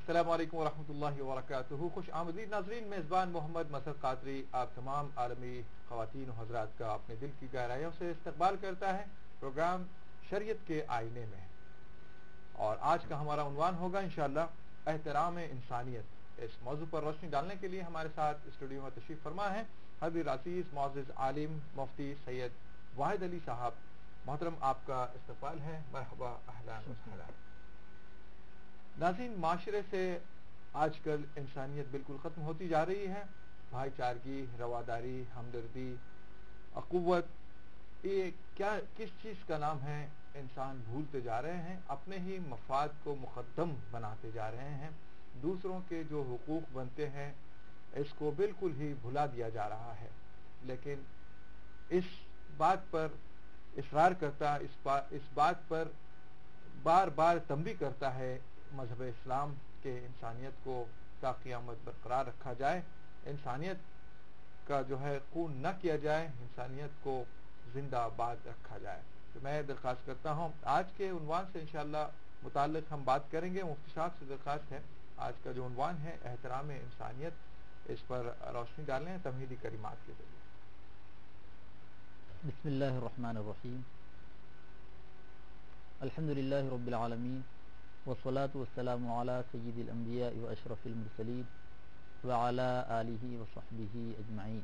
السلام علیکم ورحمۃ اللہ وبرکاتہ۔ خوش آمدید ناظرین، میزبان محمد مسعود قادری آپ تمام عالمی خواتین و حضرات کا اپنے دل کی گہرائیوں سے استقبال کرتا ہے پروگرام شریعت کے آئینے میں، اور آج کا ہمارا عنوان ہوگا انشاءاللہ احترام انسانیت۔ اس موضوع پر روشنی ڈالنے کے لیے ہمارے ساتھ اسٹوڈیو میں تشریف فرما ہے حضرت عزیز معزز عالم مفتی سید واحد علی صاحب۔ محترم، آپ کا استقبال ہے، مرحبا، اہلا وسہلا۔ ناظرین، معاشرے سے آج کل انسانیت بالکل ختم ہوتی جا رہی ہے۔ بھائی چارگی، رواداری، ہمدردی، اخوت، یہ کس چیز کا نام ہے؟ انسان بھولتے جا رہے ہیں، اپنے ہی مفاد کو مقدم بناتے جا رہے ہیں، دوسروں کے جو حقوق بنتے ہیں اس کو بالکل ہی بھلا دیا جا رہا ہے۔ لیکن اس بات پر اصرار کرتا، اس بات پر بار بار تنبیہ کرتا ہے مذہب اسلام کہ انسانیت کو تا قیامت برقرار رکھا جائے، انسانیت کا جو ہے خون نہ کیا جائے، انسانیت کو زندہ آباد رکھا جائے۔ تو میں درخواست کرتا ہوں آج کے عنوان سے انشاءاللہ متعلق ہم بات کریں گے۔ مفتی صاحب سے درخواست ہے آج کا جو عنوان ہے احترام انسانیت، اس پر روشنی ڈالیں تمہیدی کلمات کے ذریعے۔ بسم اللہ الرحمن الرحیم، الحمدللہ رب العالمین، والصلاة والسلام علی سید الانبیاء و اشرف المرسلین وعلی آلہ وصحبہ اجمعین۔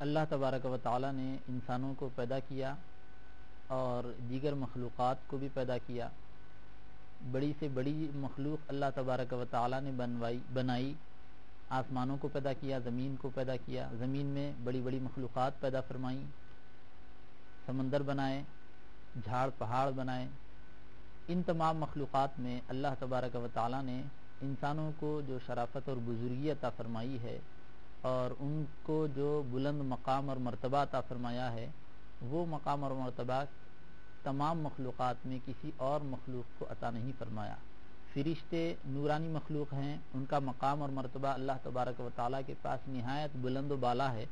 اللہ تبارک و تعالی نے انسانوں کو پیدا کیا اور دیگر مخلوقات کو بھی پیدا کیا۔ بڑی سے بڑی مخلوق اللہ تبارک و تعالی نے بنائی، آسمانوں کو پیدا کیا، زمین کو پیدا کیا، زمین میں بڑی بڑی مخلوقات پیدا فرمائیں، سمندر بنائے، جھاڑ پہاڑ بنائے۔ ان تمام مخلوقات میں اللہ تبارک و تعالی نے انسانوں کو جو شرافت اور بزرگی عطا فرمائی ہے اور ان کو جو بلند مقام اور مرتبہ عطا فرمایا ہے، وہ مقام اور مرتبہ تمام مخلوقات میں کسی اور مخلوق کو عطا نہیں فرمایا۔ فرشتے نورانی مخلوق ہیں، ان کا مقام اور مرتبہ اللہ تبارک و تعالیٰ کے پاس نہایت بلند و بالا ہے۔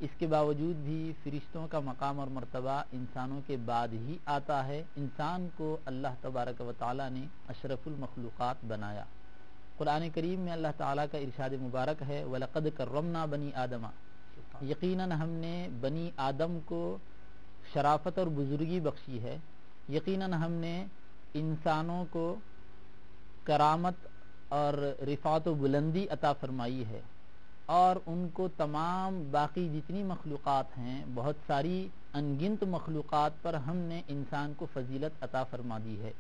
اس کے باوجود بھی فرشتوں کا مقام اور مرتبہ انسانوں کے بعد ہی آتا ہے۔ انسان کو اللہ تبارک و تعالیٰ نے اشرف المخلوقات بنایا۔ قرآن کریم میں اللہ تعالیٰ کا ارشاد مبارک ہے، وَلَقَدْ كَرَّمْنَا بَنِي آدَمَ، یقیناً ہم نے بنی آدم کو شرافت اور بزرگی بخشی ہے، یقیناً ہم نے انسانوں کو کرامت اور رفعت و بلندی عطا فرمائی ہے، اور ان کو تمام باقی جتنی مخلوقات ہیں، بہت ساری انگنت مخلوقات پر ہم نے انسان کو فضیلت عطا فرما دی ہے۔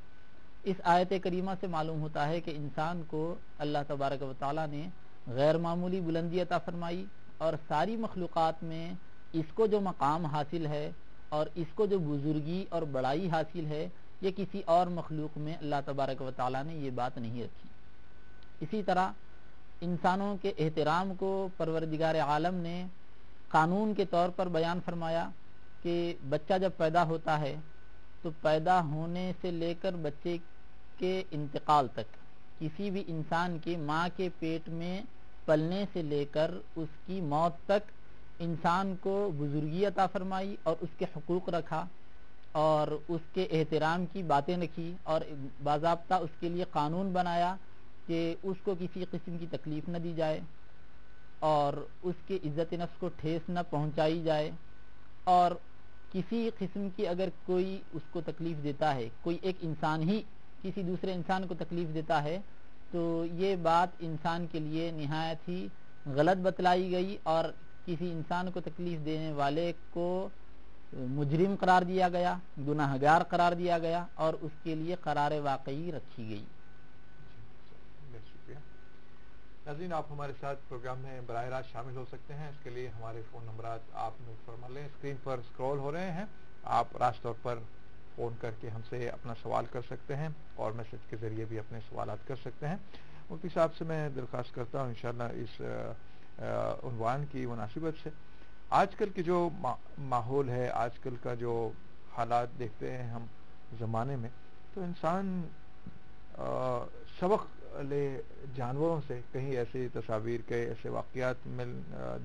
اس آیت کریمہ سے معلوم ہوتا ہے کہ انسان کو اللہ تبارک و تعالیٰ نے غیر معمولی بلندی عطا فرمائی، اور ساری مخلوقات میں اس کو جو مقام حاصل ہے اور اس کو جو بزرگی اور بڑائی حاصل ہے، یہ کسی اور مخلوق میں اللہ تبارک و تعالیٰ نے یہ بات نہیں رکھی۔ اسی طرح انسانوں کے احترام کو پروردگار عالم نے قانون کے طور پر بیان فرمایا کہ بچہ جب پیدا ہوتا ہے تو پیدا ہونے سے لے کر بچے کے انتقال تک، کسی بھی انسان کے ماں کے پیٹ میں پلنے سے لے کر اس کی موت تک انسان کو بزرگی عطا فرمائی اور اس کے حقوق رکھا اور اس کے احترام کی باتیں رکھی، اور باضابطہ اس کے لیے قانون بنایا کہ اس کو کسی قسم کی تکلیف نہ دی جائے اور اس کے عزت نفس کو ٹھیس نہ پہنچائی جائے، اور کسی قسم کی اگر کوئی اس کو تکلیف دیتا ہے، کوئی ایک انسان ہی کسی دوسرے انسان کو تکلیف دیتا ہے، تو یہ بات انسان کے لیے نہایت ہی غلط بتلائی گئی اور کسی انسان کو تکلیف دینے والے کو مجرم قرار دیا گیا، گناہ گار قرار دیا گیا، اور اس کے لیے قرار واقعی رکھی گئی۔ بہت شکریہ ناظرین، آپ ہمارے ساتھ پروگرام میں براہ راست شامل ہو سکتے ہیں۔ اس کے لیے ہمارے فون نمبرات آپ نوٹ فرما لیں، اسکرین پر اسکرول ہو رہے ہیں، آپ راست طور پر فون کر کے ہم سے اپنا سوال کر سکتے ہیں اور میسج کے ذریعے بھی اپنے سوالات کر سکتے ہیں. مفتی صاحب سے میں درخواست کرتا ہوں انشاءاللہ اس عنوان کی مناسبت سے آج کل کی جو ماحول ہے, آج کل کا جو حالات دیکھتے ہیں ہم زمانے میں, تو انسان سبق لے جانوروں سے کہیں ایسی تصاویر کے ایسے واقعات میں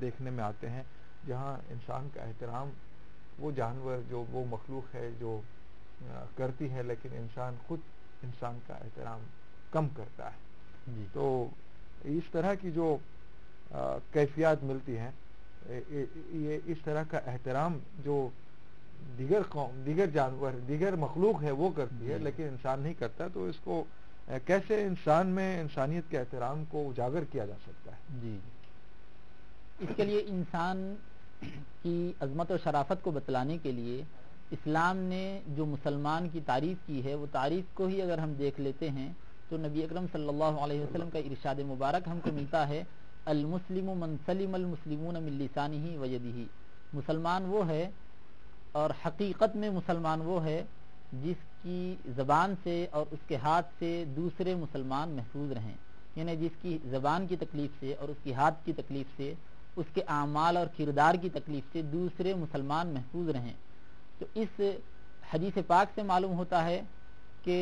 دیکھنے میں آتے ہیں جہاں انسان کا احترام وہ جانور جو وہ مخلوق ہے جو کرتی ہے, لیکن انسان خود انسان کا احترام کم کرتا ہے. جی. تو اس طرح کی جو کیفیات ملتی ہیں, یہ اس طرح کا احترام جو دیگر قوم, دیگر جانور, دیگر مخلوق ہے وہ کرتی ہے لیکن انسان نہیں کرتا, تو اس کو کیسے انسان میں انسانیت کے احترام کو اجاگر کیا جا سکتا ہے؟ جی, اس کے لیے انسان کی عظمت و شرافت کو بتلانے کے لیے اسلام نے جو مسلمان کی تعریف کی ہے وہ تعریف کو ہی اگر ہم دیکھ لیتے ہیں تو نبی اکرم صلی اللہ علیہ وسلم کا ارشاد مبارک ہم کو ملتا ہے, المسلم من سلم المسلمون من لسانہ و یدہ. مسلمان وہ ہے اور حقیقت میں مسلمان وہ ہے جس کی زبان سے اور اس کے ہاتھ سے دوسرے مسلمان محفوظ رہیں, یعنی جس کی زبان کی تکلیف سے اور اس کی ہاتھ کی تکلیف سے, اس کے اعمال اور کردار کی تکلیف سے دوسرے مسلمان محفوظ رہیں. تو اس حدیث پاک سے معلوم ہوتا ہے کہ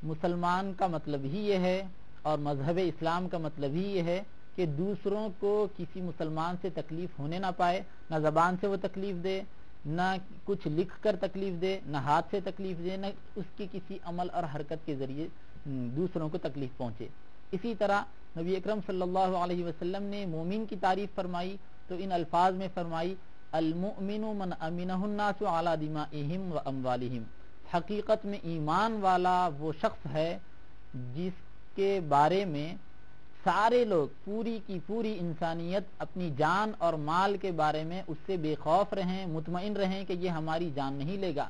مسلمان کا مطلب ہی یہ ہے اور مذہب اسلام کا مطلب ہی یہ ہے کہ دوسروں کو کسی مسلمان سے تکلیف ہونے نہ پائے, نہ زبان سے وہ تکلیف دے, نہ کچھ لکھ کر تکلیف دے, نہ ہاتھ سے تکلیف دے, نہ اس کی کسی عمل اور حرکت کے ذریعے دوسروں کو تکلیف پہنچے. اسی طرح نبی اکرم صلی اللہ علیہ وسلم نے مومن کی تعریف فرمائی تو ان الفاظ میں فرمائی, المؤمن من امنہ الناس علی دمائہم و اموالہم. حقیقت میں ایمان والا وہ شخص ہے جس کے بارے میں سارے لوگ, پوری کی پوری انسانیت اپنی جان اور مال کے بارے میں اس سے بے خوف رہیں, مطمئن رہیں کہ یہ ہماری جان نہیں لے گا,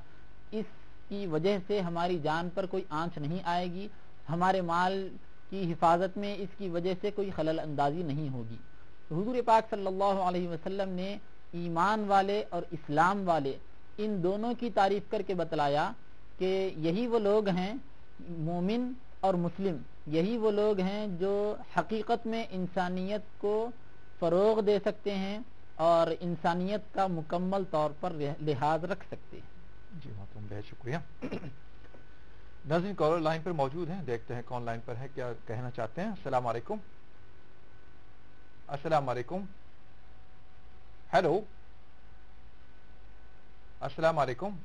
اس کی وجہ سے ہماری جان پر کوئی آنچ نہیں آئے گی, ہمارے مال کی حفاظت میں اس کی وجہ سے کوئی خلل اندازی نہیں ہوگی. حضور پاک صلی اللہ علیہ وسلم نے ایمان والے اور اسلام والے ان دونوں کی تعریف کر کے بتلایا کہ یہی وہ لوگ ہیں, مومن اور مسلم یہی وہ لوگ ہیں جو حقیقت میں انسانیت کو فروغ دے سکتے ہیں اور انسانیت کا مکمل طور پر لحاظ رکھ سکتے ہیں. جی محترم, بہت شکریہ. ناظرین کالر لائن پر موجود ہیں, دیکھتے ہیں کون لائن پر ہے, کیا کہنا چاہتے ہیں. السلام علیکم. السلام علیکم. ہیلو, السلام علیکم.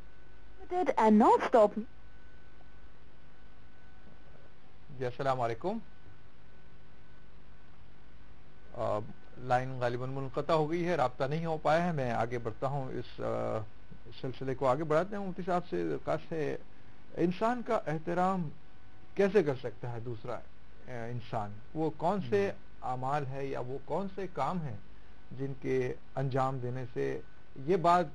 جی السلام علیکم. لائن غالباً منقطع ہو گئی ہے, رابطہ نہیں ہو پایا ہے. میں آگے بڑھتا ہوں, اس سلسلے کو آگے بڑھاتے ہیں. مفتی صاحب سے درخواست ہے, انسان کا احترام کیسے کر سکتا ہے دوسرا انسان؟ وہ کون سے اعمال ہے یا وہ کون سے کام ہیں جن کے انجام دینے سے یہ بات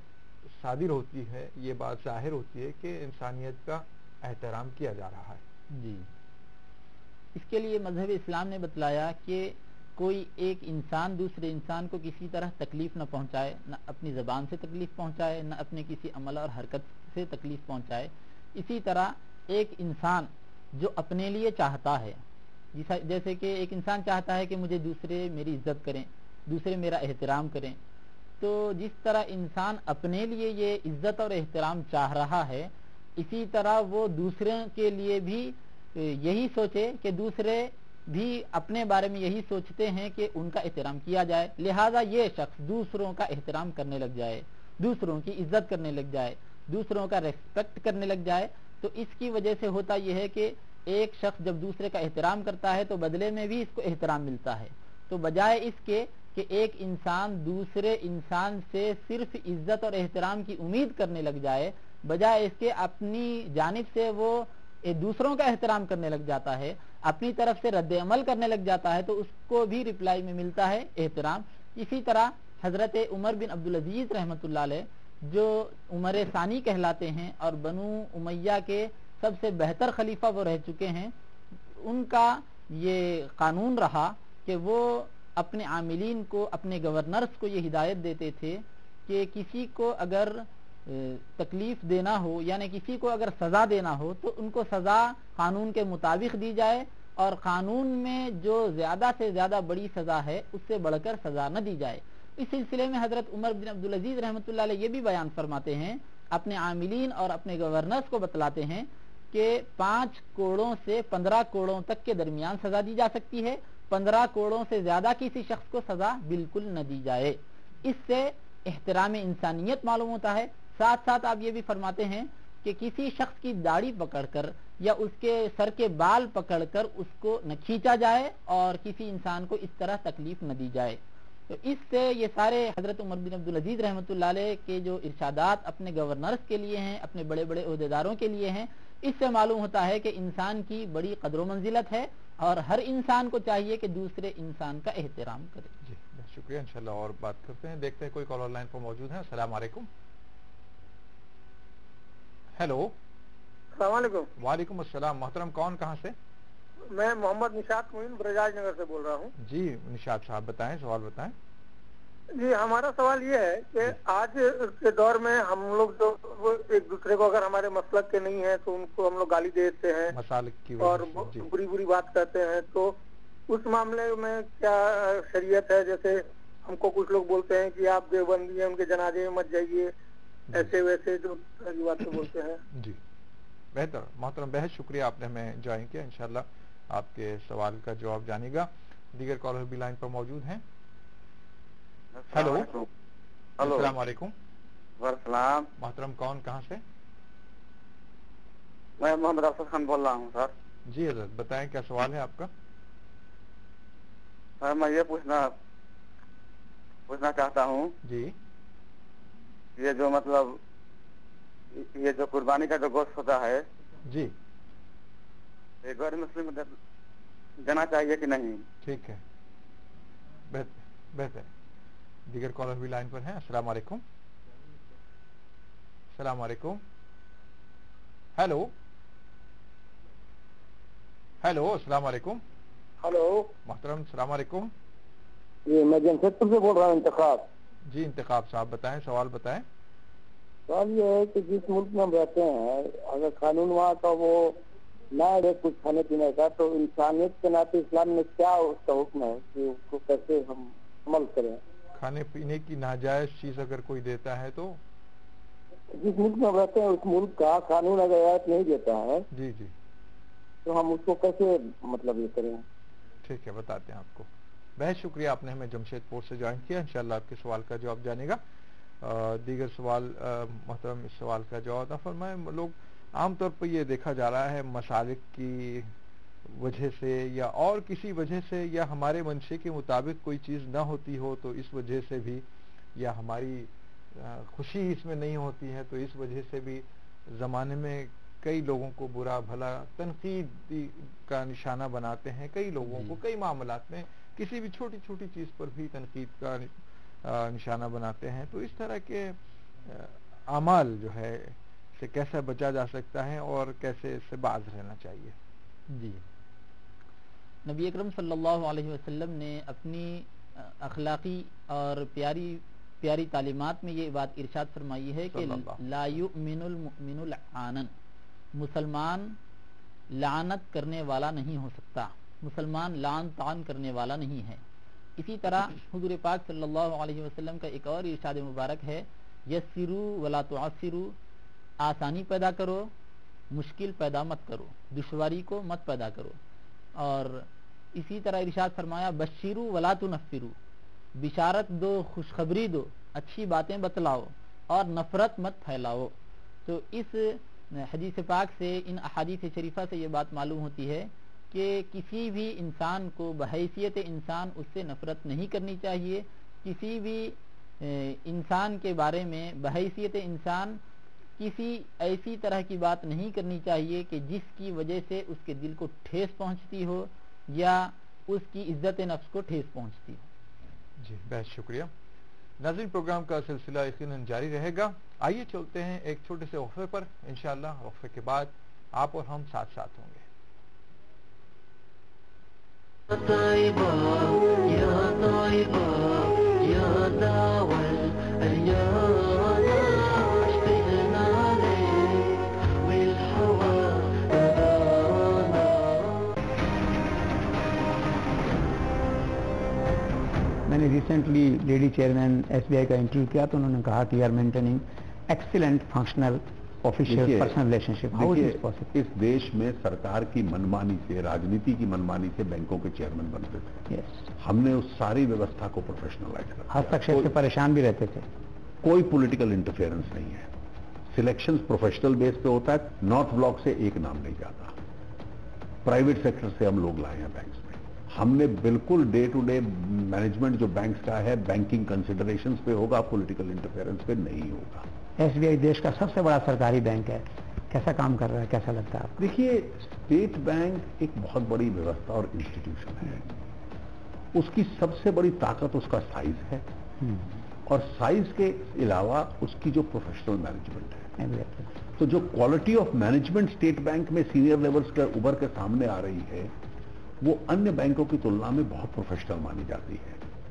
صادر ہوتی ہے, یہ بات ظاہر ہوتی ہے کہ انسانیت کا احترام کیا جا رہا ہے؟ جی, اس کے لیے مذہب اسلام نے بتلایا کہ کوئی ایک انسان دوسرے انسان کو کسی طرح تکلیف نہ پہنچائے, نہ اپنی زبان سے تکلیف پہنچائے, نہ اپنے کسی عمل اور حرکت سے تکلیف پہنچائے. اسی طرح ایک انسان جو اپنے لیے چاہتا ہے, جیسے کہ ایک انسان چاہتا ہے کہ مجھے دوسرے میری عزت کریں, دوسرے میرا احترام کریں, تو جس طرح انسان اپنے لیے یہ عزت اور احترام چاہ رہا ہے, اسی طرح وہ دوسرے کے لیے بھی یہی سوچے کہ دوسرے بھی اپنے بارے میں یہی سوچتے ہیں کہ ان کا احترام کیا جائے, لہذا یہ شخص دوسروں کا احترام کرنے لگ جائے, دوسروں کی عزت کرنے لگ جائے, دوسروں کا ریسپیکٹ کرنے لگ جائے. تو اس کی وجہ سے ہوتا یہ ہے کہ ایک شخص جب دوسرے کا احترام کرتا ہے تو بدلے میں بھی اس کو احترام ملتا ہے. تو بجائے اس کے کہ ایک انسان دوسرے انسان سے صرف عزت اور احترام کی امید کرنے لگ جائے, بجائے اس کے اپنی جانب سے وہ دوسروں کا احترام کرنے لگ جاتا ہے, اپنی طرف سے رد عمل کرنے لگ جاتا ہے, تو اس کو بھی ریپلائی میں ملتا ہے احترام. اسی طرح حضرت عمر بن عبدالعزیز رحمۃ اللہ علیہ جو عمر ثانی کہلاتے ہیں اور بنو امیہ کے سب سے بہتر خلیفہ وہ رہ چکے ہیں, ان کا یہ قانون رہا کہ وہ اپنے عاملین کو, اپنے گورنرز کو یہ ہدایت دیتے تھے کہ کسی کو اگر تکلیف دینا ہو یعنی کسی کو اگر سزا دینا ہو تو ان کو سزا قانون کے مطابق دی جائے اور قانون میں جو زیادہ سے زیادہ بڑی سزا ہے اس سے بڑھ کر سزا نہ دی جائے. اس سلسلے میں حضرت عمر بن عبدالعزیز رحمۃ اللہ علیہ یہ بھی بیان فرماتے ہیں, اپنے عاملین اور اپنے گورنرز کو بتلاتے ہیں کہ 5 کوڑوں سے 15 کوڑوں تک کے درمیان سزا دی جا سکتی ہے, 15 کوڑوں سے زیادہ کسی شخص کو سزا بالکل نہ دی جائے. اس سے احترام انسانیت معلوم ہوتا ہے. ساتھ ساتھ آپ یہ بھی فرماتے ہیں کہ کسی شخص کی داڑھی پکڑ کر یا اس کے سر کے بال پکڑ کر اس کو نہ کھینچا جائے اور کسی انسان کو اس طرح تکلیف نہ دی جائے. تو اس سے یہ سارے حضرت عمر بن عبدالعزیز رحمۃ اللہ علیہ کے جو ارشادات اپنے گورنرز کے لیے ہیں, اپنے بڑے بڑے عہدیداروں کے لیے ہیں, اس سے معلوم ہوتا ہے کہ انسان کی بڑی قدر و منزلت ہے اور ہر انسان کو چاہیے کہ دوسرے انسان کا احترام کرے. جی بہت شکریہ, انشاءاللہ اور بات کرتے ہیں. دیکھتے ہیں کوئی کالر لائن پر موجود ہے. السلام علیکم. ہیلو. السلام علیکم. وعلیکم السلام. محترم کون کہاں سے؟ میں محمد نشاط معین برجاج نگر سے بول رہا ہوں. جی نشاط صاحب بتائیں, سوال بتائیں. جی ہمارا سوال یہ ہے کہ آج کے دور میں ہم لوگ جو ایک دوسرے کو اگر ہمارے مسلک کے نہیں ہیں تو ان کو ہم لوگ گالی دیتے ہیں مسالک کی اور وجہ سے. بری بری بات کرتے ہیں, تو اس معاملے میں کیا شریعت ہے؟ جیسے ہم کو کچھ لوگ بولتے ہیں کہ آپ دیوبندی ہیں, ان کے جنازے میں مت جائیے, ایسے ویسے جو طرح کی باتیں بولتے ہیں. جی بہتر. محترم بہت شکریہ, آپ نے ہمیں جوائن کیا. انشاءاللہ آپ کے سوال کا جواب جانے گا. دیگر کالر بھی لائن پر موجود ہیں. ہیلو. السلام علیکم. السلام. محترم کون کہاں سے؟ میں محمد افضل خان بول رہا ہوں سر. جی حضرت بتائیں کیا سوال ہے آپ کا؟ سر میں یہ پوچھنا چاہتا ہوں جی یہ جو مطلب یہ جو قربانی کا جو گوشت ہوتا ہے جی یہ غیر مسلم دینا چاہیے کہ نہیں؟ ٹھیک ہے, بہتر. دیگر کالر بھی لائن پر ہیں. السلام علیکم. السلام علیکم. ہیلو. ہیلو. السلام علیکم. ہلو. محترم السلام علیکم. جی میں جمشیدپور سے بول رہا ہوں. انتخاب. جی انتخاب صاحب بتائیں, سوال بتائیں. سوال یہ ہے کہ جس ملک میں ہم رہتے ہیں اگر قانون وہاں کا وہ نہ رہے کچھ کھانے پینے کا, تو انسانیت کے ناطے اسلام میں کیا اس کا حکم ہے کہ اس کو کیسے ہم عمل کریں؟ کھانے پینے کی ناجائز چیز اگر کوئی دیتا ہے تو جس ملک میں ہم رہتے ہیں اس ملک کا قانون اگر رعایت نہیں دیتا ہے جی جی تو ہم اس کو کیسے مطلب یہ کریں؟ ٹھیک ہے, بتاتے ہیں آپ کو. بہت شکریہ, آپ نے ہمیں جمشید پور سے جوائن کیا. انشاءاللہ آپ کے سوال کا جواب جانے گا. دیگر سوال محترم اس سوال کا جواب نہ فرمائیں. لوگ عام طور پر یہ دیکھا جا رہا ہے مسالک کی وجہ سے یا اور کسی وجہ سے یا ہمارے منشے کے مطابق کوئی چیز نہ ہوتی ہو تو اس وجہ سے بھی, یا ہماری خوشی اس میں نہیں ہوتی ہے تو اس وجہ سے بھی زمانے میں کئی لوگوں کو برا بھلا تنقید کا نشانہ بناتے ہیں. کئی لوگوں کو کئی معاملات میں کسی بھی چھوٹی چھوٹی چیز پر بھی تنقید کا نشانہ بناتے ہیں. تو اس طرح کے اعمال جو ہے سے کیسے بچا جا سکتا ہے اور کیسے اس سے باز رہنا چاہیے؟ جی نبی اکرم صلی اللہ علیہ وسلم نے اپنی اخلاقی اور پیاری تعلیمات میں یہ بات ارشاد فرمائی ہے کہ لا یؤمن المؤمن لعانا, مسلمان لعنت کرنے والا نہیں ہو سکتا, مسلمان لعن طعن کرنے والا نہیں ہے. اسی طرح حضور پاک صلی اللہ علیہ وسلم کا ایک اور ارشاد مبارک ہے یسروا ولا تعسروا, آسانی پیدا کرو مشکل پیدا مت کرو, دشواری کو مت پیدا کرو. اور اسی طرح ارشاد فرمایا بشروا ولا تنفروا, بشارت دو خوشخبری دو اچھی باتیں بتلاؤ اور نفرت مت پھیلاؤ. تو اس حدیث پاک سے ان احادیث شریفہ سے یہ بات معلوم ہوتی ہے کہ کسی بھی انسان کو بحیثیت انسان اس سے نفرت نہیں کرنی چاہیے. کسی بھی انسان کے بارے میں بحیثیت انسان کسی ایسی طرح کی بات نہیں کرنی چاہیے کہ جس کی وجہ سے اس کے دل کو ٹھیس پہنچتی ہو یا اس کی عزت نفس کو ٹھیس پہنچتی ہو. جی بہت شکریہ. ناظرین پروگرام کا سلسلہ یقیناً جاری رہے گا. آئیے چلتے ہیں ایک چھوٹے سے وقفے پر. انشاءاللہ وقفے کے بعد آپ اور ہم ساتھ ساتھ ہوں گے. طيبة يا طيبة يا داوى الأليان اشتهي نے ریسنٹلی لیڈی چیئرمین SBI کا انٹرویو کیا تو انہوں نے کہا کہ are maintaining excellent functional official personal relationship. How is this possible? اس دیش میں سرکار کی منمانی سے، راجنیتی کی منمانی سے بینکوں کے چیئرمین بنتے تھے. یس. ہم نے اس ساری ویوستھا کو پروفیشنلائز کر ہستکشیپ سے پریشان بھی رہتے تھے. کوئی پولیٹیکل انٹرفیئرنس نہیں ہے. سلیکشن پروفیشنل بیس پہ ہوتا ہے. نارتھ بلاک سے ایک نام نہیں جاتا. پرائیویٹ سیکٹر سے ہم لوگ لائے ہیں بینکس میں. ہم نے بالکل ڈے ٹو ڈے مینجمنٹ جو بینکس کا ہے بینکنگ کنسیڈریشنز پہ ہوگا، پولیٹیکل انٹرفیئرنس پہ نہیں ہوگا. SBI دیش کا سب سے بڑا سرکاری بینک ہے. کیسا کام کر رہا ہے؟ کیسا لگتا ہے آپ کو؟ دیکھیے، اسٹیٹ بینک ایک بہت بڑی ویوستھا اور انسٹیٹیوشن ہے. اس کی سب سے بڑی طاقت اس کا سائز ہے، اور سائز کے علاوہ اس کی جو پروفیشنل مینجمنٹ ہے. تو جو quality of management state bank میں سینئر لیولز کے ابھر کے سامنے آ رہی ہے وہ انیہ بینکوں کی تلنا میں بہت پروفیشنل مانی جاتی ہے.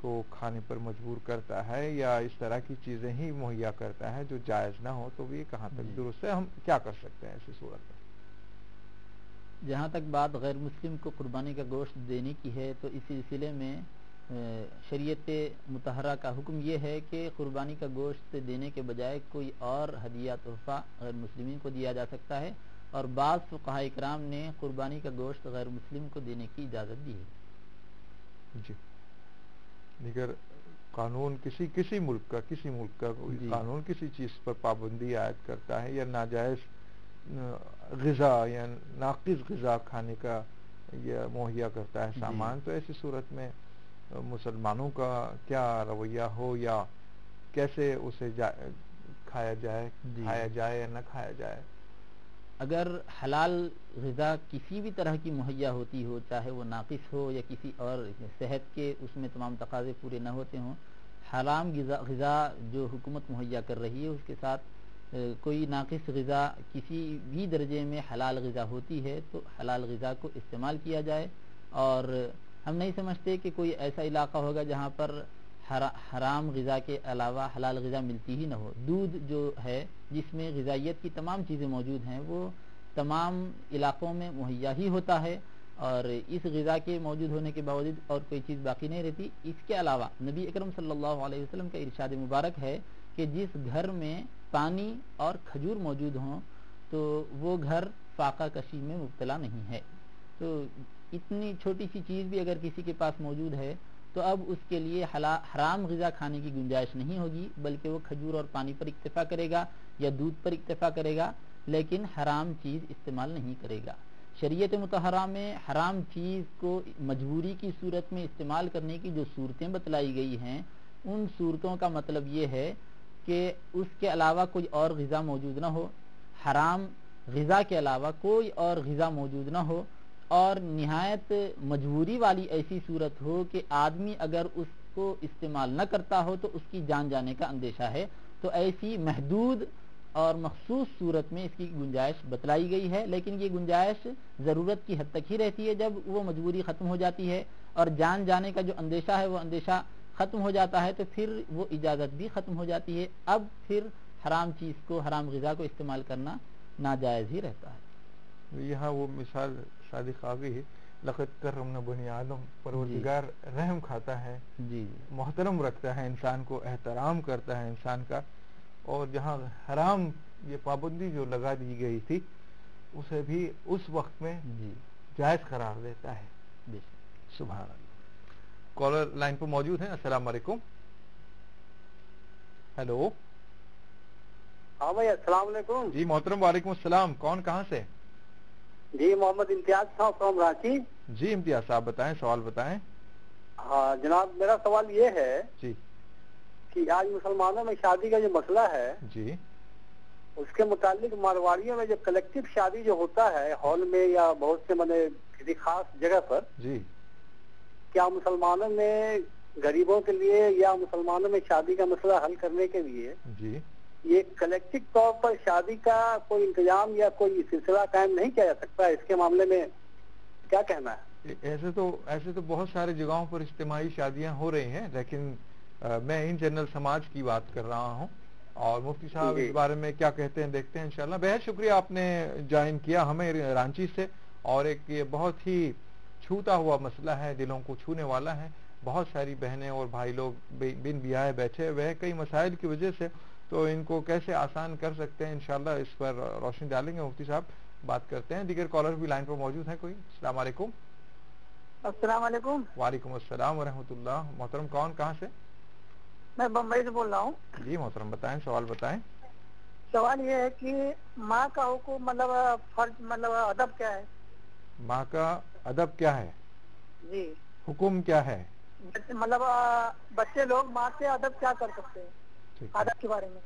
کو کھانے پر مجبور کرتا ہے یا اس طرح کی چیزیں ہی مہیا کرتا ہے جو جائز نہ ہو، تو یہ کہاں تک درست ہے؟ ہم کیا کر سکتے ہیں ایسی صورت میں؟ جہاں تک بات غیر مسلم کو قربانی کا گوشت دینے کی ہے تو اس سلسلے میں شریعت مطہرہ کا حکم یہ ہے کہ قربانی کا گوشت دینے کے بجائے کوئی اور ہدیہ تحفہ غیر مسلمین کو دیا جا سکتا ہے، اور بعض فقہاء کرام نے قربانی کا گوشت غیر مسلم کو دینے کی اجازت دی ہے۔ جی، دیگر قانون کسی ملک کا کوئی قانون کسی چیز پر پابندی عائد کرتا ہے یا ناجائز غذا یا ناقص غذا کھانے کا یا مہیا کرتا ہے سامان، تو ایسی صورت میں مسلمانوں کا کیا رویہ ہو یا کیسے اسے کھایا جائے یا نہ کھایا جائے؟ اگر حلال غذا کسی بھی طرح کی مہیا ہوتی ہو، چاہے وہ ناقص ہو یا کسی اور صحت کے اس میں تمام تقاضے پورے نہ ہوتے ہوں، حرام غذا جو حکومت مہیا کر رہی ہے اس کے ساتھ کوئی ناقص غذا کسی بھی درجے میں حلال غذا ہوتی ہے تو حلال غذا کو استعمال کیا جائے۔ اور ہم نہیں سمجھتے کہ کوئی ایسا علاقہ ہوگا جہاں پر حرام غذا کے علاوہ حلال غذا ملتی ہی نہ ہو۔ دودھ جو ہے جس میں غذائیت کی تمام چیزیں موجود ہیں وہ تمام علاقوں میں مہیا ہی ہوتا ہے، اور اس غذا کے موجود ہونے کے باوجود اور کوئی چیز باقی نہیں رہتی۔ اس کے علاوہ نبی اکرم صلی اللہ علیہ وسلم کا ارشاد مبارک ہے کہ جس گھر میں پانی اور کھجور موجود ہوں تو وہ گھر فاقہ کشی میں مبتلا نہیں ہے۔ تو اتنی چھوٹی سی چیز بھی اگر کسی کے پاس موجود ہے تو اب اس کے لیے حرام غذا کھانے کی گنجائش نہیں ہوگی، بلکہ وہ کھجور اور پانی پر اکتفا کرے گا یا دودھ پر اکتفا کرے گا، لیکن حرام چیز استعمال نہیں کرے گا۔ شریعت مطہرہ میں حرام چیز کو مجبوری کی صورت میں استعمال کرنے کی جو صورتیں بتلائی گئی ہیں، ان صورتوں کا مطلب یہ ہے کہ اس کے علاوہ کوئی اور غذا موجود نہ ہو، حرام غذا کے علاوہ کوئی اور غذا موجود نہ ہو، اور نہایت مجبوری والی ایسی صورت ہو کہ آدمی اگر اس کو استعمال نہ کرتا ہو تو اس کی جان جانے کا اندیشہ ہے، تو ایسی محدود اور مخصوص صورت میں اس کی گنجائش بتلائی گئی ہے، لیکن یہ گنجائش ضرورت کی حد تک ہی رہتی ہے۔ جب وہ مجبوری ختم ہو جاتی ہے اور جان جانے کا جو اندیشہ ہے وہ اندیشہ ختم ہو جاتا ہے تو پھر وہ اجازت بھی ختم ہو جاتی ہے، اب پھر حرام چیز کو، حرام غذا کو استعمال کرنا ناجائز ہی رہتا ہے۔ یہاں وہ مثال صادق آ گئی، لقد کرمنا بنی آدم، پروردگار رحم کھاتا ہے، محترم رکھتا ہے انسان کو، احترام کرتا ہے انسان کا، اور جہاں حرام یہ پابندی جو لگا دی گئی تھی اسے بھی اس وقت میں جائز قرار دیتا ہے۔ سبحان اللہ۔ کالر لائن پر موجود ہیں، السلام علیکم۔ ہیلو، ہاں بھائی السلام علیکم۔ جی محترم، وعلیکم السلام، کون کہاں سے؟ جی محمد امتیاز صاحب فرام رانچی۔ جی امتیاز صاحب بتائیں، سوال بتائیں۔ ہاں جناب، میرا سوال یہ ہے جی کہ آج مسلمانوں میں شادی کا جو مسئلہ ہے، جی اس کے متعلق مارواڑیوں میں جو کلیکٹو شادی جو ہوتا ہے ہال میں یا بہت سے مطلب کسی خاص جگہ پر، جی کیا مسلمانوں میں غریبوں کے لیے یا مسلمانوں میں شادی کا مسئلہ حل کرنے کے لیے جی یہ کلیکٹو طور پر شادی کا کوئی انتظام یا کوئی سلسلہ قائم نہیں کیا جا سکتا؟ اس کے معاملے میں کیا کہنا ہے؟ ایسے تو بہت سارے جگہوں پر اجتماعی شادیاں ہو رہی ہیں، لیکن میں ان جنرل سماج کی بات کر رہا ہوں، اور مفتی صاحب اس بارے میں کیا کہتے ہیں دیکھتے ہیں انشاءاللہ۔ بہت شکریہ آپ نے جوائن کیا ہمیں رانچی سے، اور ایک یہ بہت ہی چھوتا ہوا مسئلہ ہے، دلوں کو چھونے والا ہے۔ بہت ساری بہنیں اور بھائی لوگ بن بیاہ بیٹھے ہوئے ہیں کئی مسائل کی وجہ سے، تو ان کو کیسے آسان کر سکتے ہیں، انشاءاللہ اس پر روشنی ڈالیں گے۔ مفتی صاحب بات کرتے ہیں، دیگر کالر بھی لائن پر موجود ہیں کوئی۔ السلام علیکم۔ السلام علیکم۔ وعلیکم السلام ورحمۃ اللہ۔ محترم کون کہاں سے؟ میں بمبئی سے بول رہا ہوں۔ جی محترم بتائیں، سوال بتائیں۔ سوال یہ ہے کہ ماں کا حکم مطلب فرض مطلب ادب کیا ہے؟ ماں کا ادب کیا ہے؟ جی حکم کیا ہے؟ مطلب بچے لوگ ماں سے ادب کیا کر سکتے ہیں، ادب کے بارے میں؟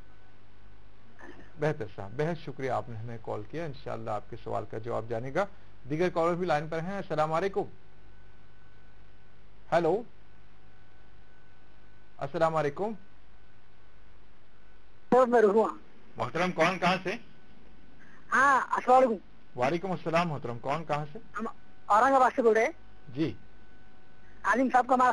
بہتر صاحب، بہت شکریہ آپ نے ہمیں کال کیا، انشاءاللہ آپ کے سوال کا جواب جانے گا۔ دیگر کالر بھی لائن پر ہیں۔ السلام علیکم۔ ہیلو، السلام علیکم۔ محترم کون کہاں سے؟ ہاں السلام علیکم۔ وعلیکم السلام محترم، کون کہاں سے؟ ہم اورنگ آباد سے بول رہے ہیں۔ جی عالم صاحب کا ہمارا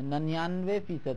99%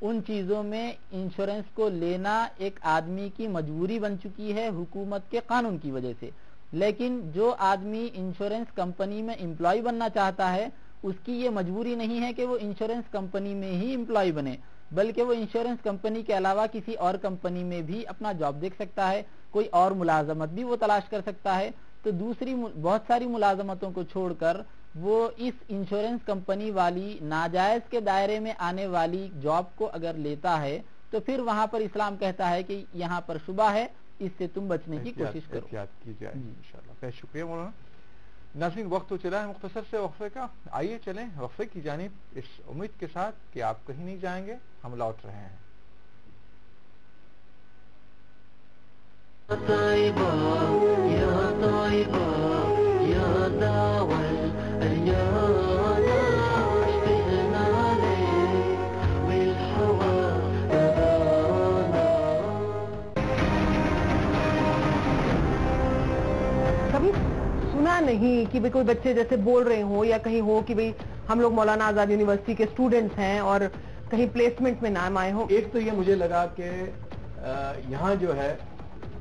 ان چیزوں میں انشورنس کو لینا ایک آدمی کی مجبوری بن چکی ہے حکومت کے قانون کی وجہ سے. لیکن جو آدمی انشورنس کمپنی میں امپلائی بننا چاہتا ہے اس کی یہ مجبوری نہیں ہے کہ وہ انشورنس کمپنی میں ہی امپلائی بنے، بلکہ وہ انشورنس کمپنی کے علاوہ کسی اور کمپنی میں بھی اپنا جاب دیکھ سکتا ہے، کوئی اور ملازمت بھی وہ تلاش کر سکتا ہے. تو دوسری بہت ساری ملازمتوں کو چھوڑ کر وہ اس انشورنس کمپنی والی ناجائز کے دائرے میں آنے والی جاب کو اگر لیتا ہے تو پھر وہاں پر اسلام کہتا ہے کہ یہاں پر شبہ ہے، اس سے تم بچنے کی کوشش کرو. احتیاط کی جائے انشاءاللہ. بہت شکریہ مولانا. ناظرین وقت تو چلا ہے مختصر سے وقفے کا، آئیے چلیں وقفے کی جانب اس امید کے ساتھ کہ آپ کہیں نہیں جائیں گے، ہم لوٹ رہے ہیں. طيبة يا طيبة يا دعوة الأيام اشتقنا لك والهوى نادانا. کبھی سنا نہیں کہ کوئی بچے جیسے بول رہے ہوں یا کہیں ہو کہ بھئی ہم لوگ مولانا آزاد یونیورسٹی کے اسٹوڈنٹس ہیں اور کہیں پلیسمنٹ میں نام آئے ہوں. ایک تو یہ مجھے لگا کہ یہاں جو ہے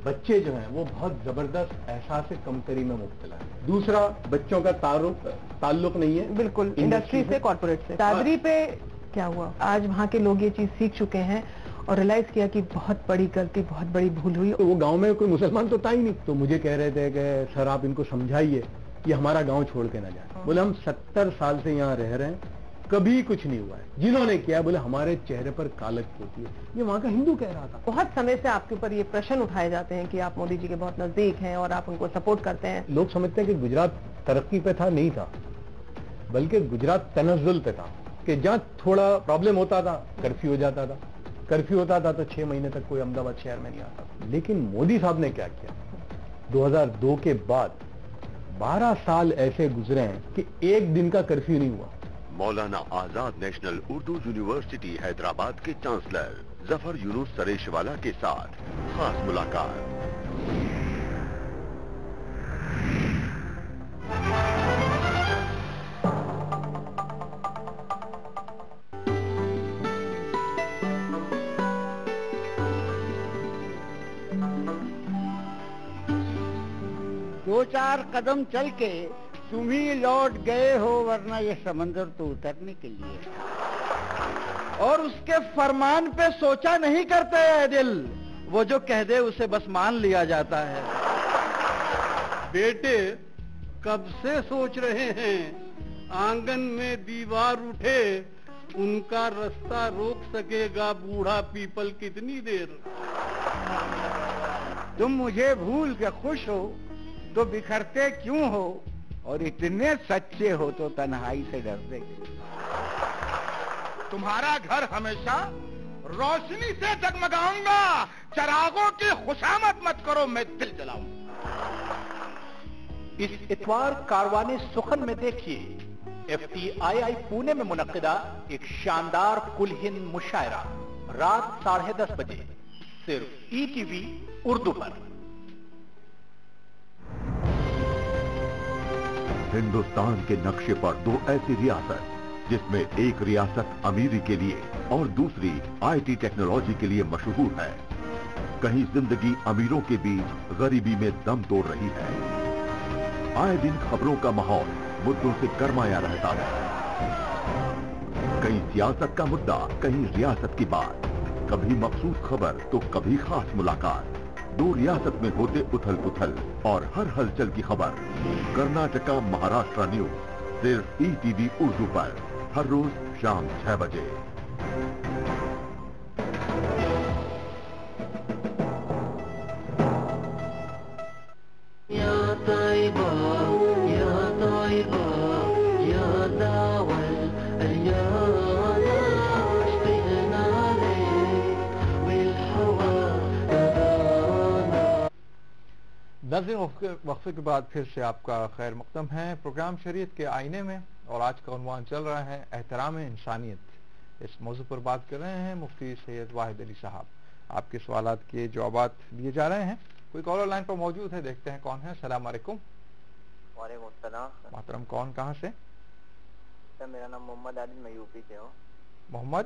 بچے جو ہیں وہ بہت زبردست احساس کمتری میں مبتلا ہے. دوسرا بچوں کا تعلق نہیں ہے بالکل انڈسٹری سے، کارپوریٹ سے. دادری پہ کیا ہوا؟ آج وہاں کے لوگ یہ چیز سیکھ چکے ہیں اور ریلائز کیا کہ بہت بڑی غلطی، بہت بڑی بھول ہوئی. وہ گاؤں میں کوئی مسلمان تو تھا ہی نہیں، تو مجھے کہہ رہے تھے کہ سر آپ ان کو سمجھائیے کہ ہمارا گاؤں چھوڑ کے نہ جائیں. بولے ہم 70 سال سے یہاں رہ رہے ہیں، کبھی کچھ نہیں ہوا ہے. جنہوں نے کیا بولے ہمارے چہرے پر کالک ہوتی ہے. یہ وہاں کا ہندو کہہ رہا تھا. بہت سمے سے آپ کے اوپر یہ پرشن اٹھائے جاتے ہیں کہ آپ مودی جی کے بہت نزدیک ہیں اور آپ ان کو سپورٹ کرتے ہیں. لوگ سمجھتے ہیں کہ گجرات ترقی پہ تھا، نہیں تھا، بلکہ گجرات تنزل پہ تھا کہ جہاں تھوڑا پرابلم ہوتا تھا کرفیو ہو جاتا تھا، کرفیو ہوتا تھا تو 6 مہینے تک کوئی احمد آباد شہر میں نہیں آتا. لیکن مودی صاحب نے کیا کیا، 2002 کے بعد 12 سال ایسے گزرے ہیں کہ ایک دن کا کرفیو نہیں ہوا. مولانا آزاد نیشنل اردو یونیورسٹی حیدرآباد کے چانسلر ظفر یونس سریش والا کے ساتھ خاص ملاقات. دو چار قدم چل کے تم ہی لوٹ گئے ہو، ورنہ یہ سمندر تو اترنے کے لیے تھا. اور اس کے فرمان پہ سوچا نہیں کرتے ہے دل، وہ جو کہہ دے اسے بس مان لیا جاتا ہے. بیٹے کب سے سوچ رہے ہیں، آنگن میں دیوار اٹھے ان کا رستہ روک سکے گا بوڑھا پیپل کتنی دیر. تم مجھے بھول کے خوش ہو تو بکھرتے کیوں ہو، اور اتنے سچے ہو تو تنہائی سے ڈرتے کیوں. تمہارا گھر ہمیشہ روشنی سے جگمگاؤں گا، چراغوں کی خوشامد مت کرو، میں دل جلاؤں. اس اتوار کاروان سخن میں دیکھیے FTII پونے میں منعقدہ ایک شاندار کل ہند مشاعرہ رات 10:30 بجے صرف ETV اردو پر. ہندوستان کے نقشے پر 2 ایسی ریاست جس میں ایک ریاست امیری کے لیے اور دوسری IT ٹیکنالوجی کے لیے مشہور ہے. کہیں زندگی امیروں کے بیچ غریبی میں دم توڑ رہی ہے. آئے دن خبروں کا ماحول مدعوں سے گرمایا رہتا ہے. کہیں سیاست کا مدعا، کہیں ریاست کی بات، کبھی مخصوص خبر تو کبھی خاص ملاقات. 2 ریاست میں ہوتے اتھل پتھل اور ہر ہلچل کی خبر. کرناٹکا مہاراشٹرا نیوز صرف ETV اردو پر ہر روز شام 6 بجے. يا طيبة يا طيبة يا دعوة الأيام اشتقنا لك والهوى نادانا. ناظرین وقفے کے بعد پھر سے آپ کا خیر مقدم ہے پروگرام شریعت کے آئینے میں، اور آج کا عنوان چل رہا ہے احترام انسانیت. اس موضوع پر بات کر رہے ہیں مفتی سید واحد علی صاحب. آپ کے سوالات کے جوابات دیے جا رہے ہیں. کوئی کالر لائن پر موجود ہے، دیکھتے ہیں کون ہے. السلام علیکم. وعلیکم السلام. محترم کون، کہاں سے؟ سر میرا نام محمد عادل، میں UP سے ہوں. محمد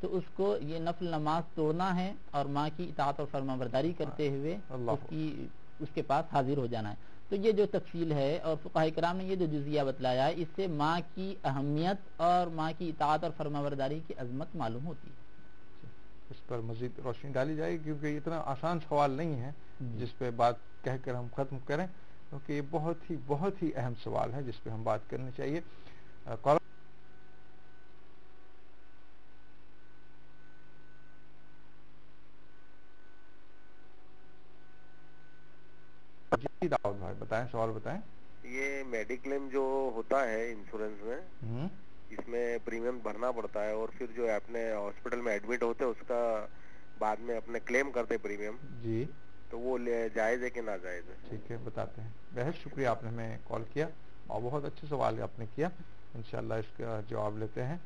تو اس کو یہ نفل نماز توڑنا ہے اور ماں کی اطاعت اور فرما برداری کرتے ہوئے اس کے پاس حاضر ہو جانا ہے. تو یہ جو تفصیل ہے اور فقہاء کرام نے یہ جو جزیہ بتلایا ہے، اس سے ماں کی اہمیت اور ماں کی اطاعت اور فرما برداری کی عظمت معلوم ہوتی ہے. اس پر مزید روشنی ڈالی جائے گی، کیونکہ اتنا آسان سوال نہیں ہے جس پہ بات کہہ کر ہم ختم کریں، کیونکہ یہ بہت ہی اہم سوال ہے جس پہ ہم بات کرنی چاہیے. جی داؤد بھائی بتائیں، سوال بتائیں. یہ میڈیکلیم جو ہوتا ہے انشورنس میں، اس میں پریمیم بھرنا پڑتا ہے اور پھر جو اپنے ہاسپٹل میں ایڈمٹ ہوتے ہیں اس کا بعد میں اپنے کلیم کرتے پریمیم، جی تو وہ جائز ہے کہ ناجائز ہے؟ ٹھیک ہے بتاتے ہیں. بہت شکریہ آپ نے ہمیں کال کیا اور بہت اچھے سوال آپ نے کیا، انشاءاللہ اس کا جواب لیتے ہیں.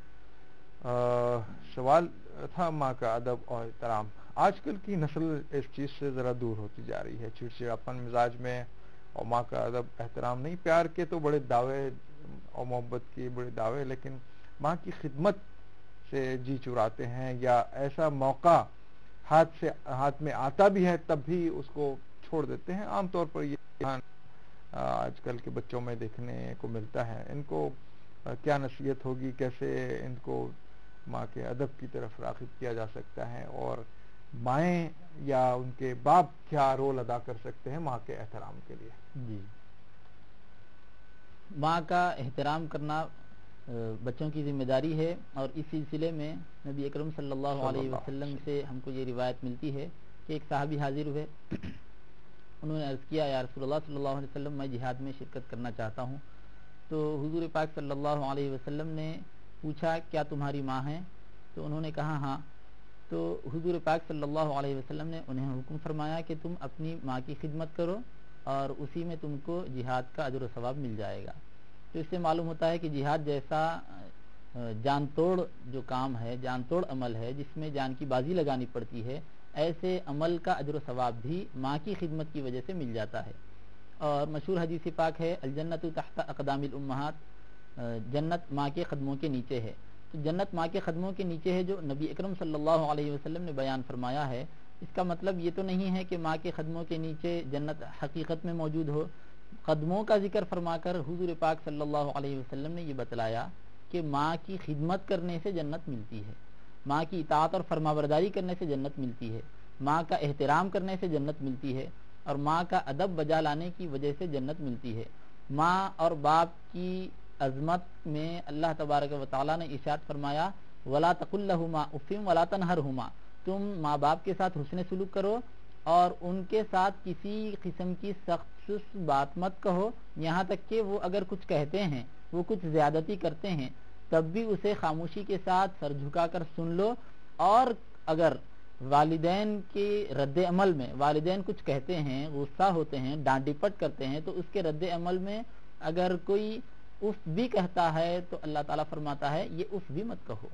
سوال تھا ماں کا ادب اور احترام. آج کل کی نسل اس چیز سے ذرا دور ہوتی جا رہی ہے، چڑچڑاپن مزاج میں، اور ماں کا ادب احترام نہیں. پیار کے تو بڑے دعوے اور محبت کے بڑے دعوے، لیکن ماں کی خدمت سے جی چراتے ہیں، یا ایسا موقع ہاتھ میں آتا بھی ہے تب بھی اس کو چھوڑ دیتے ہیں. عام طور پر یہ آج کل کے بچوں میں دیکھنے کو ملتا ہے. ان کو کیا نصیحت ہوگی، کیسے ان کو ماں کے ادب کی طرف راغب کیا جا سکتا ہے، اور مائیں یا ان کے باپ کیا رول ادا کر سکتے ہیں ماں کے احترام کے لیے؟ جی، ماں کا احترام کرنا بچوں کی ذمہ داری ہے، اور اس سلسلے میں نبی اکرم صلی اللہ علیہ وسلم سے ہم کو یہ روایت ملتی ہے کہ ایک صحابی حاضر ہوئے، انہوں نے عرض کیا، یا رسول اللہ صلی اللہ علیہ وسلم میں جہاد میں شرکت کرنا چاہتا ہوں. تو حضور پاک صلی اللہ علیہ وسلم نے پوچھا کیا تمہاری ماں ہے؟ تو انہوں نے کہا ہاں. تو حضور پاک صلی اللہ علیہ وسلم نے انہیں حکم فرمایا کہ تم اپنی ماں کی خدمت کرو اور اسی میں تم کو جہاد کا اجر و ثواب مل جائے گا. تو اس سے معلوم ہوتا ہے کہ جہاد جیسا جان توڑ جو کام ہے، جان توڑ عمل ہے جس میں جان کی بازی لگانی پڑتی ہے، ایسے عمل کا اجر و ثواب بھی ماں کی خدمت کی وجہ سے مل جاتا ہے. اور مشہور حدیث پاک ہے، الجنت تحت اقدام الامہات، جنت ماں کے قدموں کے نیچے ہے. تو جنت ماں کے قدموں کے نیچے ہے جو نبی اکرم صلی اللہ علیہ وسلم نے بیان فرمایا ہے. اس کا مطلب یہ تو نہیں ہے کہ ماں کے قدموں کے نیچے جنت حقیقت میں موجود ہو. قدموں کا ذکر فرما کر حضور پاک صلی اللہ علیہ وسلم نے یہ بتلایا کہ ماں کی خدمت کرنے سے جنت ملتی ہے، ماں کی اطاعت اور فرما برداری کرنے سے جنت ملتی ہے، ماں کا احترام کرنے سے جنت ملتی ہے، اور ماں کا ادب بجا لانے کی وجہ سے جنت ملتی ہے. ماں اور باپ کی عظمت میں اللہ تبارک و تعالیٰ نے ارشاد فرمایا، وَلَا تَقُلْ لَهُمَا اُفٍّ وَلَا تَنْهَرْهُمَا، تم ماں باپ کے ساتھ حسن سلوک کرو اور ان کے ساتھ کسی قسم کی سخت سست بات مت کہو، یہاں تک کہ وہ اگر کچھ کہتے ہیں، وہ کچھ زیادتی کرتے ہیں، تب بھی اسے خاموشی کے ساتھ سر جھکا کر سن لو. اور اگر والدین کے رد عمل میں والدین کچھ کہتے ہیں، غصہ ہوتے ہیں، ڈانٹ ڈپٹ کرتے ہیں، تو اس کے رد عمل میں اگر کوئی اف بھی کہتا ہے تو اللہ تعالیٰ فرماتا ہے یہ اف بھی مت کہو.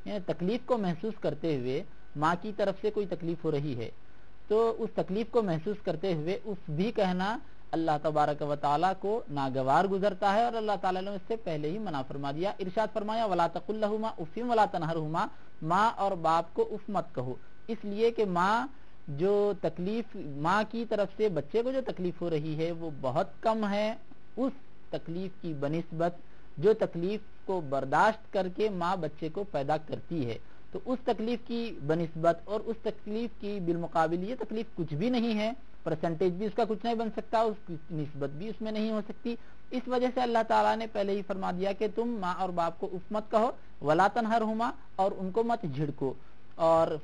یعنی تکلیف کو محسوس کرتے ہوئے، ماں کی طرف سے کوئی تکلیف ہو رہی ہے تو اس تکلیف کو محسوس کرتے ہوئے اف بھی کہنا اللہ تبارک و تعالیٰ کو ناگوار گزرتا ہے، اور اللہ تعالیٰ نے اس سے پہلے ہی منع فرما دیا. ارشاد فرمایا، وَلَا تَقُلْ لَهُمَا اُفٍّ وَلَا تَنْهَرْهُمَا، ماں اور باپ کو اف مت کہو. اس لیے کہ ماں جو تکلیف، ماں کی طرف سے بچے کو جو تکلیف ہو رہی ہے وہ بہت کم ہے اس تکلیف کی بنسبت جو تکلیف کو برداشت کر کے ماں بچے کو پیدا کرتی ہے. تو اس تکلیف کی بنسبت اور اس تکلیف کی بالمقابل یہ تکلیف کچھ بھی نہیں ہے، پرسنٹیج بھی اس کا کچھ نہیں بن سکتا، اس کی نسبت بھی اس میں نہیں ہو سکتی. اس وجہ سے اللہ تعالیٰ نے پہلے ہی فرما دیا کہ تم ماں اور باپ کو اف مت کہو، ولا تنہرہما، اور ان کو مت جھڑکو. اور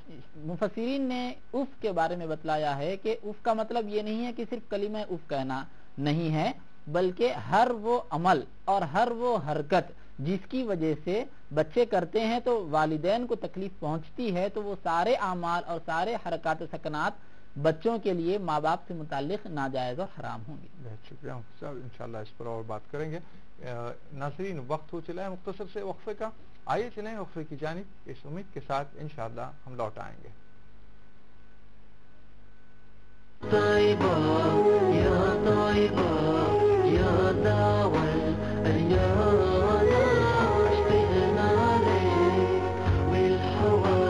مفسرین نے اف کے بارے میں بتلایا ہے کہ اف کا مطلب یہ نہیں ہے کہ صرف کلمہ اف کہنا نہیں ہے، بلکہ ہر وہ عمل اور ہر وہ حرکت جس کی وجہ سے بچے کرتے ہیں تو والدین کو تکلیف پہنچتی ہے، تو وہ سارے اعمال اور سارے حرکات و سکنات بچوں کے لیے ماں باپ سے متعلق ناجائز اور حرام ہوں گے. بہت شکریہ صاحب، انشاءاللہ اس پر اور بات کریں گے. ناظرین، وقت ہو چلا ہے مختصر سے وقفے کا، آئیے چلیں وقفے کی جانب، اس امید کے ساتھ انشاءاللہ ہم لوٹ آئیں گے. طيبة يا طيبة يا دعوة الأيام اشتقنا لك والحوادث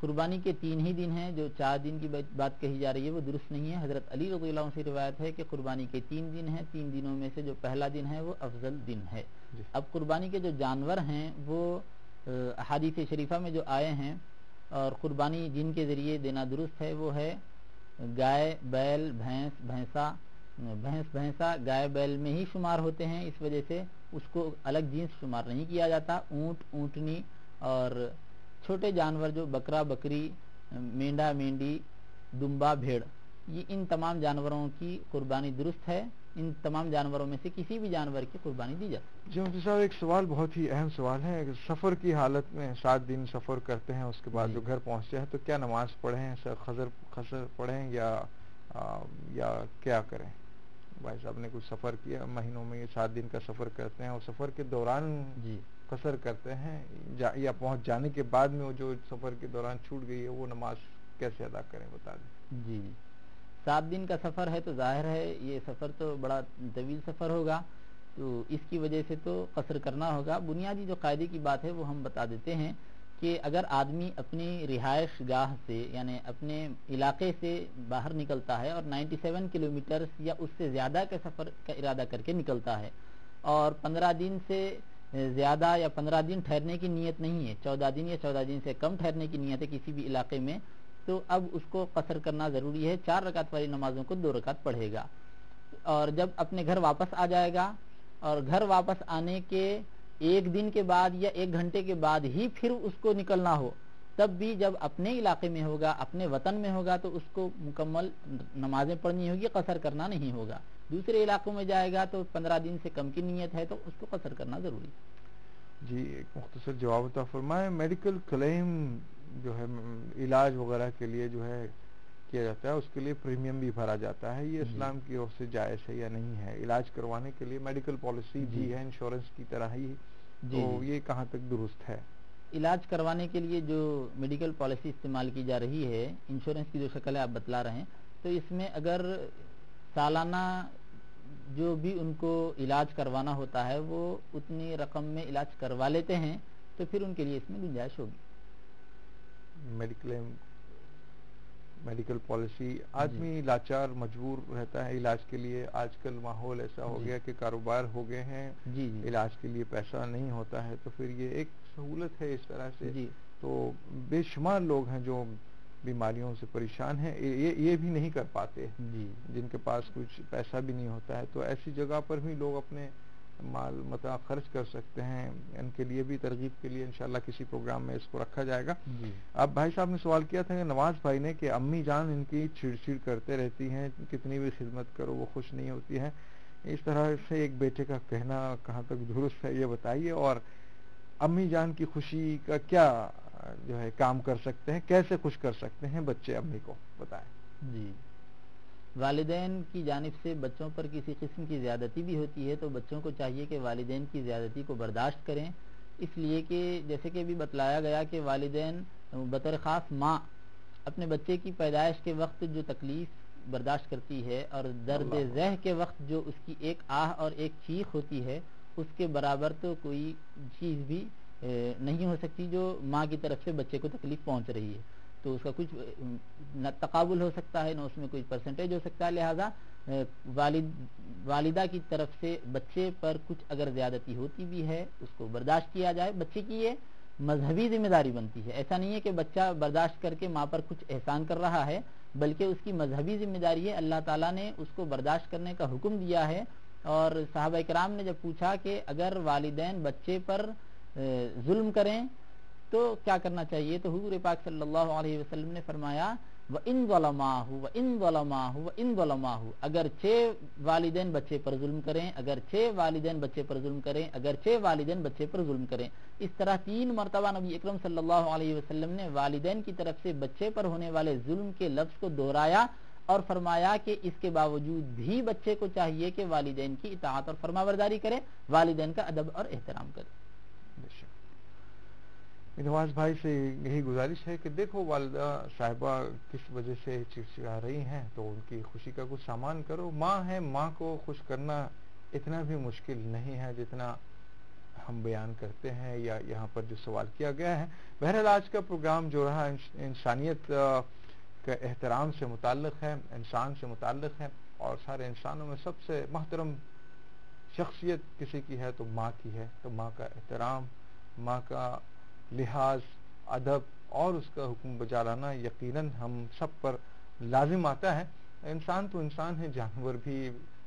قربانی کے 3 ہی دن ہیں، جو 4 دن کی بات کہی جا رہی ہے وہ درست نہیں ہے۔ حضرت علی رضی اللہ عنہ سے روایت ہے کہ قربانی کے 3 دن ہیں، 3 دنوں میں سے جو پہلا دن ہے وہ افضل دن ہے۔ اب قربانی کے جو جانور ہیں وہ احادیث شریفہ میں جو آئے ہیں اور قربانی جن کے ذریعے دینا درست ہے وہ ہے گائے، بیل، بھینسا گائے بیل میں ہی شمار ہوتے ہیں، اس وجہ سے اس کو الگ جنس شمار نہیں کیا جاتا۔ اونٹ، اونٹنی اور چھوٹے جانور جو بکرا، بکری، مینڈا، مینڈی، دمبا، بھیڑ، یہ ان تمام جانوروں کی قربانی درست ہے۔ ان تمام جانوروں میں سے کسی بھی جانور کی قربانی دی جاتی ہے۔ جی مفتی صاحب، ایک سوال بہت ہی اہم سوال ہے، سفر کی حالت میں 7 دن سفر کرتے ہیں، اس کے بعد جو گھر پہنچتے ہیں تو کیا نماز پڑھیں، خضر پڑھیں یا کیا کریں؟ بھائی صاحب نے کچھ سفر کیا مہینوں میں، یہ 7 دن کا سفر کرتے ہیں اور سفر کے دوران قصر کرتے ہیں یا پہنچ جانے کے بعد میں وہ جو سفر کے دوران چھوٹ گئی ہے وہ نماز کیسے ادا کریں، بتا دیں۔ جی 7 دن کا سفر ہے تو ظاہر ہے یہ سفر تو بڑا طویل سفر ہوگا، تو اس کی وجہ سے تو قصر کرنا ہوگا۔ بنیادی جو قاعدے کی بات ہے وہ ہم بتا دیتے ہیں کہ اگر آدمی اپنی رہائش گاہ سے یعنی اپنے علاقے سے باہر نکلتا ہے اور 97 کلومیٹر یا اس سے زیادہ کے سفر کا ارادہ کر کے نکلتا ہے اور 15 دن سے زیادہ یا 15 دن ٹھہرنے کی نیت نہیں ہے، 14 دن یا 14 دن سے کم ٹھہرنے کی نیت ہے کسی بھی علاقے میں، تو اب اس کو قصر کرنا ضروری ہے۔ 4 رکعت والی نمازوں کو 2 رکعت پڑھے گا، اور جب اپنے گھر واپس آ جائے گا اور گھر واپس آنے کے 1 دن کے بعد یا 1 گھنٹے کے بعد ہی پھر اس کو نکلنا ہو، تب بھی جب اپنے علاقے میں ہوگا، اپنے وطن میں ہوگا، تو اس کو مکمل نمازیں پڑھنی ہوگی، قصر کرنا نہیں ہوگا۔ دوسرے علاقوں میں جائے گا تو 15 دن سے کم کی نیت ہے تو اس کو قصر کرنا ضروری ہے۔ جی ایک مختصر جواب عطا فرمائیں، میڈیکل کلیم جو ہے علاج وغیرہ کے لیے جو ہے کیا جاتا ہے، اس کے لیے پریمیم بھی بھرا جاتا ہے، یہ اسلام کی اور سے جائز ہے یا نہیں ہے؟ علاج کروانے کے لیے میڈیکل پالیسی بھی ہے انشورنس کی طرح ہی، تو یہ کہاں تک درست ہے؟ علاج کروانے کے لیے جو میڈیکل پالیسی استعمال کی جا رہی ہے، انشورنس کی جو شکل ہے آپ بتلا رہے ہیں، تو اس میں اگر سالانہ جو بھی ان کو علاج کروانا ہوتا ہے وہ اتنی رقم میں علاج کروا لیتے ہیں تو پھر ان کے لیے اس میں گنجائش ہوگی۔ میڈیکل پالیسی، آدمی لاچار مجبور رہتا ہے علاج کے لیے، آج کل ماحول ایسا ہو گیا کہ کاروبار ہو گئے ہیں، علاج کے لیے پیسہ نہیں ہوتا ہے، تو پھر یہ ایک سہولت ہے اس طرح سے، تو بے شمار لوگ ہیں جو بیماریوں سے پریشان ہیں، یہ بھی نہیں کر پاتے، جن کے پاس کچھ پیسہ بھی نہیں ہوتا ہے، تو ایسی جگہ پر بھی لوگ اپنے مال متاع خرچ کر سکتے ہیں، ان کے لیے بھی ترغیب کے لیے انشاءاللہ کسی پروگرام میں اس کو رکھا جائے گا۔ اب بھائی صاحب نے سوال کیا تھا کہ نواز بھائی نے کہ امی جان ان کی چھڑ چھڑ کرتے رہتی ہیں، کتنی بھی خدمت کرو وہ خوش نہیں ہوتی ہیں، اس طرح سے ایک بیٹے کا کہنا کہاں تک درست ہے یہ بتائیے، اور امی جان کی خوشی کا کیا جو ہے کام کر سکتے ہیں، کیسے خوش کر سکتے ہیں بچے امی کو، بتائیں۔ جی والدین کی جانب سے بچوں پر کسی قسم کی زیادتی بھی ہوتی ہے تو بچوں کو چاہیے کہ والدین کی زیادتی کو برداشت کریں، اس لیے کہ جیسے کہ بھی بتلایا گیا کہ والدین بطور خاص ماں اپنے بچے کی پیدائش کے وقت جو تکلیف برداشت کرتی ہے اور درد ذہ کے وقت جو اس کی ایک آہ اور ایک چیخ ہوتی ہے، اس کے برابر تو کوئی چیز بھی نہیں ہو سکتی جو ماں کی طرف سے بچے کو تکلیف پہنچ رہی ہے، تو اس کا کچھ نہ تقابل ہو سکتا ہے نہ اس میں کوئی پرسنٹیج ہو سکتا ہے، لہذا والدہ کی طرف سے بچے پر کچھ اگر زیادتی ہوتی بھی ہے اس کو برداشت کیا جائے، بچے کی یہ مذہبی ذمہ داری بنتی ہے، ایسا نہیں ہے کہ بچہ برداشت کر کے ماں پر کچھ احسان کر رہا ہے، بلکہ اس کی مذہبی ذمہ داری ہے، اللہ تعالیٰ نے اس کو برداشت کرنے کا حکم دیا ہے، اور صحابہ کرام نے جب پوچھا کہ اگر والدین بچے پر ظلم کریں تو کیا کرنا چاہیے، تو حضور پاک صلی اللہ علیہ وسلم نے فرمایا وَإِن ظَلَمَاهُ وَإِن ظَلَمَاهُ وَإِن ظَلَمَاهُ، اگرچہ والدین بچے پر ظلم کریں، اگرچہ والدین بچے پر ظلم کریں، اگرچہ والدین بچے پر ظلم کریں، اس طرح 3 مرتبہ نبی اکرم صلی اللہ علیہ وسلم نے والدین کی طرف سے بچے پر ہونے والے ظلم کے لفظ کو دہرایا اور فرمایا کہ اس کے باوجود بھی بچے کو چاہیے کہ والدین کی اطاعت اور فرمانبرداری کرے، والدین کا ادب اور احترام کرے۔ نواز بھائی سے یہی گزارش ہے کہ دیکھو والدہ صاحبہ کس وجہ سے چڑچڑا رہی ہیں تو ان کی خوشی کا کچھ سامان کرو، ماں ہے، ماں کو خوش کرنا اتنا بھی مشکل نہیں ہے جتنا ہم بیان کرتے ہیں یا یہاں پر جو سوال کیا گیا ہے. بہرحال آج کا پروگرام جو رہا انسانیت کا احترام سے متعلق ہے, انسان سے متعلق ہے, اور سارے انسانوں میں سب سے محترم شخصیت کسی کی ہے تو ماں کی ہے. تو ماں کا احترام, ماں کا لحاظ, ادب اور اس کا حکم بجا لانا یقیناً ہم سب پر لازم آتا ہے. انسان تو انسان ہے, جانور بھی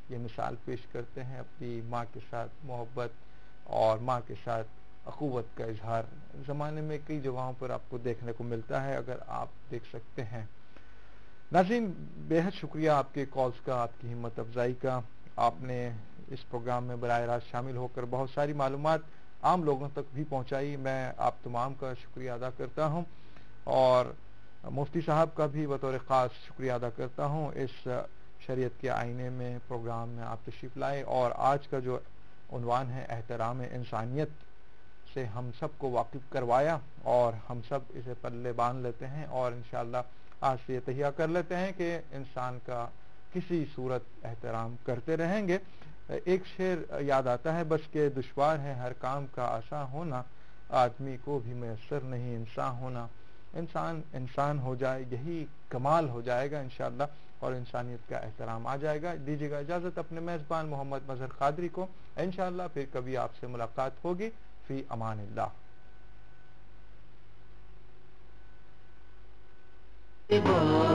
یہ مثال پیش کرتے ہیں اپنی ماں کے ساتھ محبت اور ماں کے ساتھ اخوت کا اظہار. زمانے میں کئی جگہوں پر آپ کو دیکھنے کو ملتا ہے, اگر آپ دیکھ سکتے ہیں. ناظرین, بے حد شکریہ آپ کے کالز کا, آپ کی ہمت افزائی کا. آپ نے اس پروگرام میں براہ راست شامل ہو کر بہت ساری معلومات عام لوگوں تک بھی پہنچائی. میں آپ تمام کا شکریہ ادا کرتا ہوں, اور مفتی صاحب کا بھی بطور خاص شکریہ ادا کرتا ہوں. اس شریعت کے آئینے میں پروگرام میں آپ تشریف لائے, اور آج کا جو عنوان ہے احترام انسانیت سے ہم سب کو واقف کروایا, اور ہم سب اسے پلے باندھ لیتے ہیں, اور انشاءاللہ آج سے یہ تہیہ کر لیتے ہیں کہ انسان کا کسی صورت احترام کرتے رہیں گے. ایک شعر یاد آتا ہے, بس کہ دشوار ہے ہر کام کا آسان ہونا, آدمی کو بھی میسر نہیں انسان ہونا. انسان انسان ہو جائے, یہی کمال ہو جائے گا انشاءاللہ, اور انسانیت کا احترام آ جائے گا. دیجیے گا اجازت اپنے میزبان محمد مظہر قادری کو. انشاءاللہ پھر کبھی آپ سے ملاقات ہوگی. فی امان اللہ. با